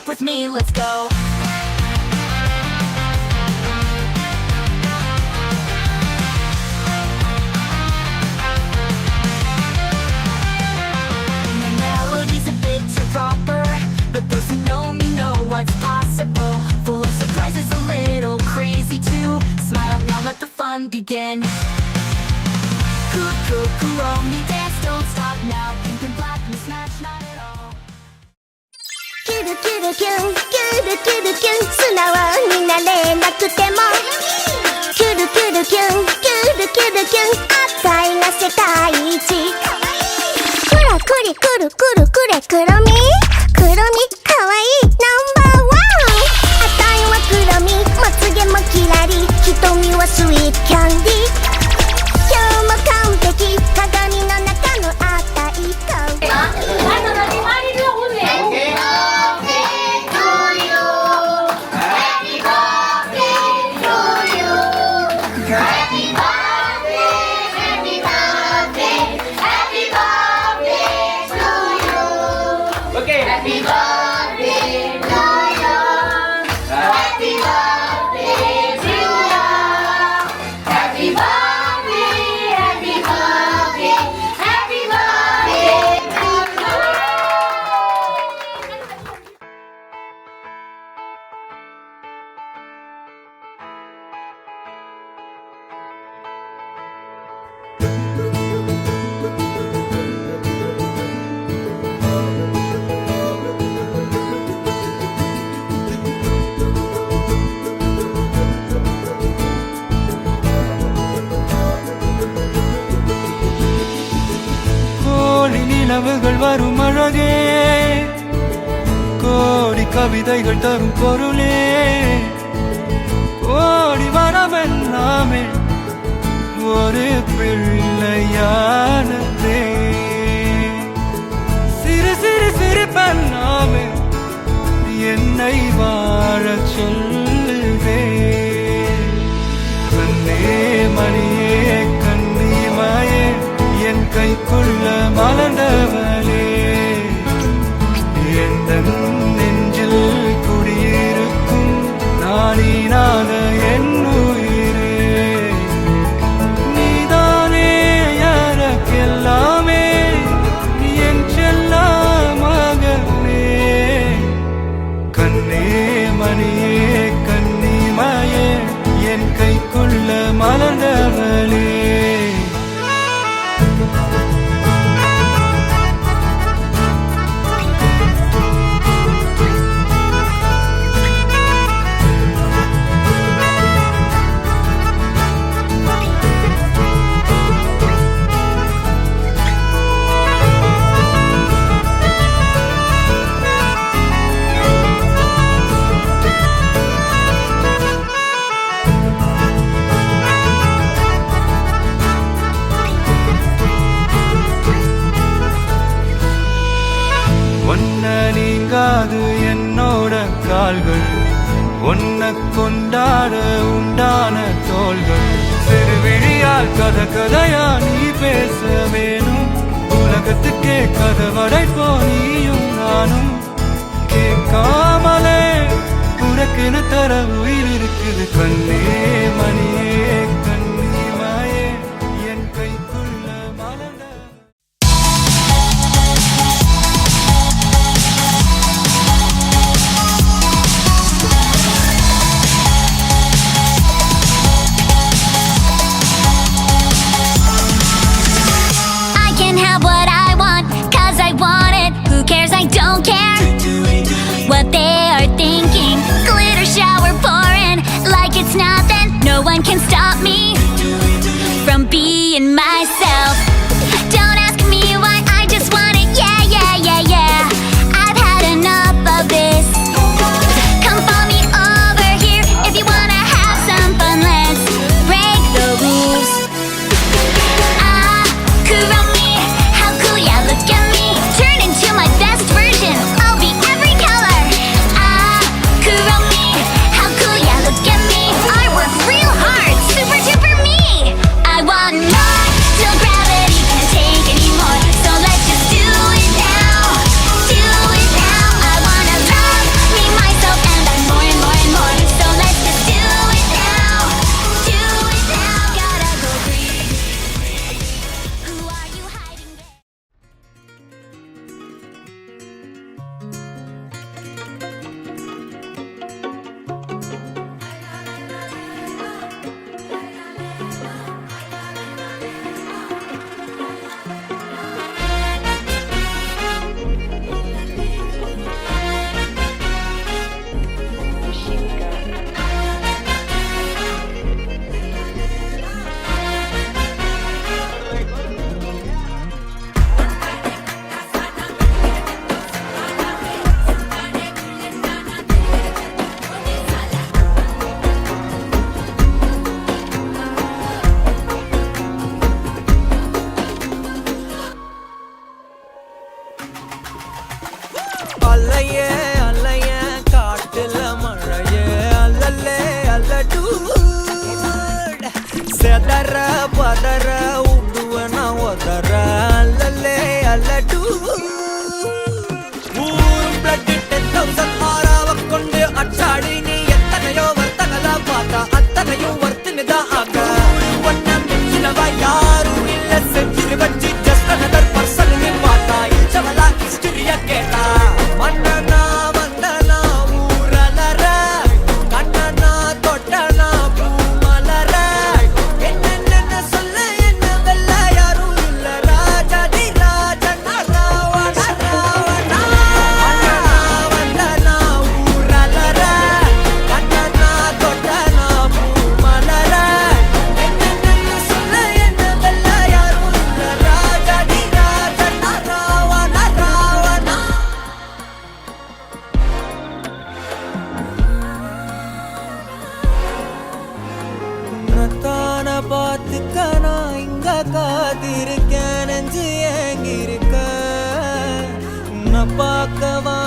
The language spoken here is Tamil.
with me, let's go. My melody's a bit too proper, but those who know me know what's possible. Full of surprises, a little crazy too. Smile now, let the fun begin. Kuromi dance, don't stop now. Pink and black, mismatch, not at all. キュルキュルキュンキュルキュルキュン素直になれなくてもキュルキュルキュンキュルキュルキュンあたいが世界一クラクリクルクルクレクロミクロミかわいいナンバーワンあたいはクロミまつげもキラリ瞳はスイートキャンディー今日も完璧鏡の中のあたい顔நிலவுகள் வரும் அழகே கோடி கவிதைகள் தரும் பொருளே கோடி வரவெல்லாமே ஒரு பிள்ளையானதே சிறு சிறு சிரிப்பெல்லாமே என்னை வாழச் சொல்லுதே கண்ணே மணியே கண்ணிமாயே என் கைக்குள்ள மலர்ந்தவளே எந்த நெஞ்சில் குடியிருக்கும் நானீனாக என் உயிரே நீதானே எனக்கெல்லாமே என் செல்ல மகனே கண்ணே மணியே கண்ணிமாயே என் கைக்குள்ள மலர்ந்தவளே நீங்காது என்னோட கால்கள் ஒன்ன கொண்டாட உண்டான தோள்கள் சிறுவிழியால் கதை கதையா நீ பேச வேணும் உலகத்துக்கே கதை வரைப்போ நீயும் நானும் கேட்காமலே உனக்குன்னு தர உயிர் இருக்குது கண்ணே மணியே கண்ணிமாயே என் கைக்குள்ள மலர்ந்த Don't care what they are thinking. Glitter shower pouring like it's nothing. No one can stop me. பதற உடுவனா ஒதற அல்லலே அல்லடு ஊரும் பிளட் 10,000 ஆறாவ கொண்டு அச்சாடி நீ எத்தனையோ வர்த்தகலா பார்த்தா அத்தனையும் வர்த்தினிதான் ஆக ஒன்னம் சிலவா யாரும் இல்ல செஞ்சிரு வச்சு ஜஸ்ட் அனதர் பர்சன் நீ பார்த்தா இச்சவலா ஹிஸ்டரிய கேட்டா மன்னனா வந்தனா ஊரலர கண்ணனா தொட்டனா பூமலர என்ன சொல்ல என்ன வெல்ல யாரும் இல்ல ராஜாதி ராஜனா ராவண ராவணா மன்னனா வந்தனா ஊரலர கண்ணனா தொட்டனா பூமலர என்ன சொல்ல என்ன வெல்ல யாரும் இல்ல ராஜாதி ராஜனா ராவண ராவணா உன்னத்தான பார்த்துக்க நான் இங்க காத்திருக்கேன் நெஞ்சு ஏங்கிருக்க உன்னை பார்க்கவா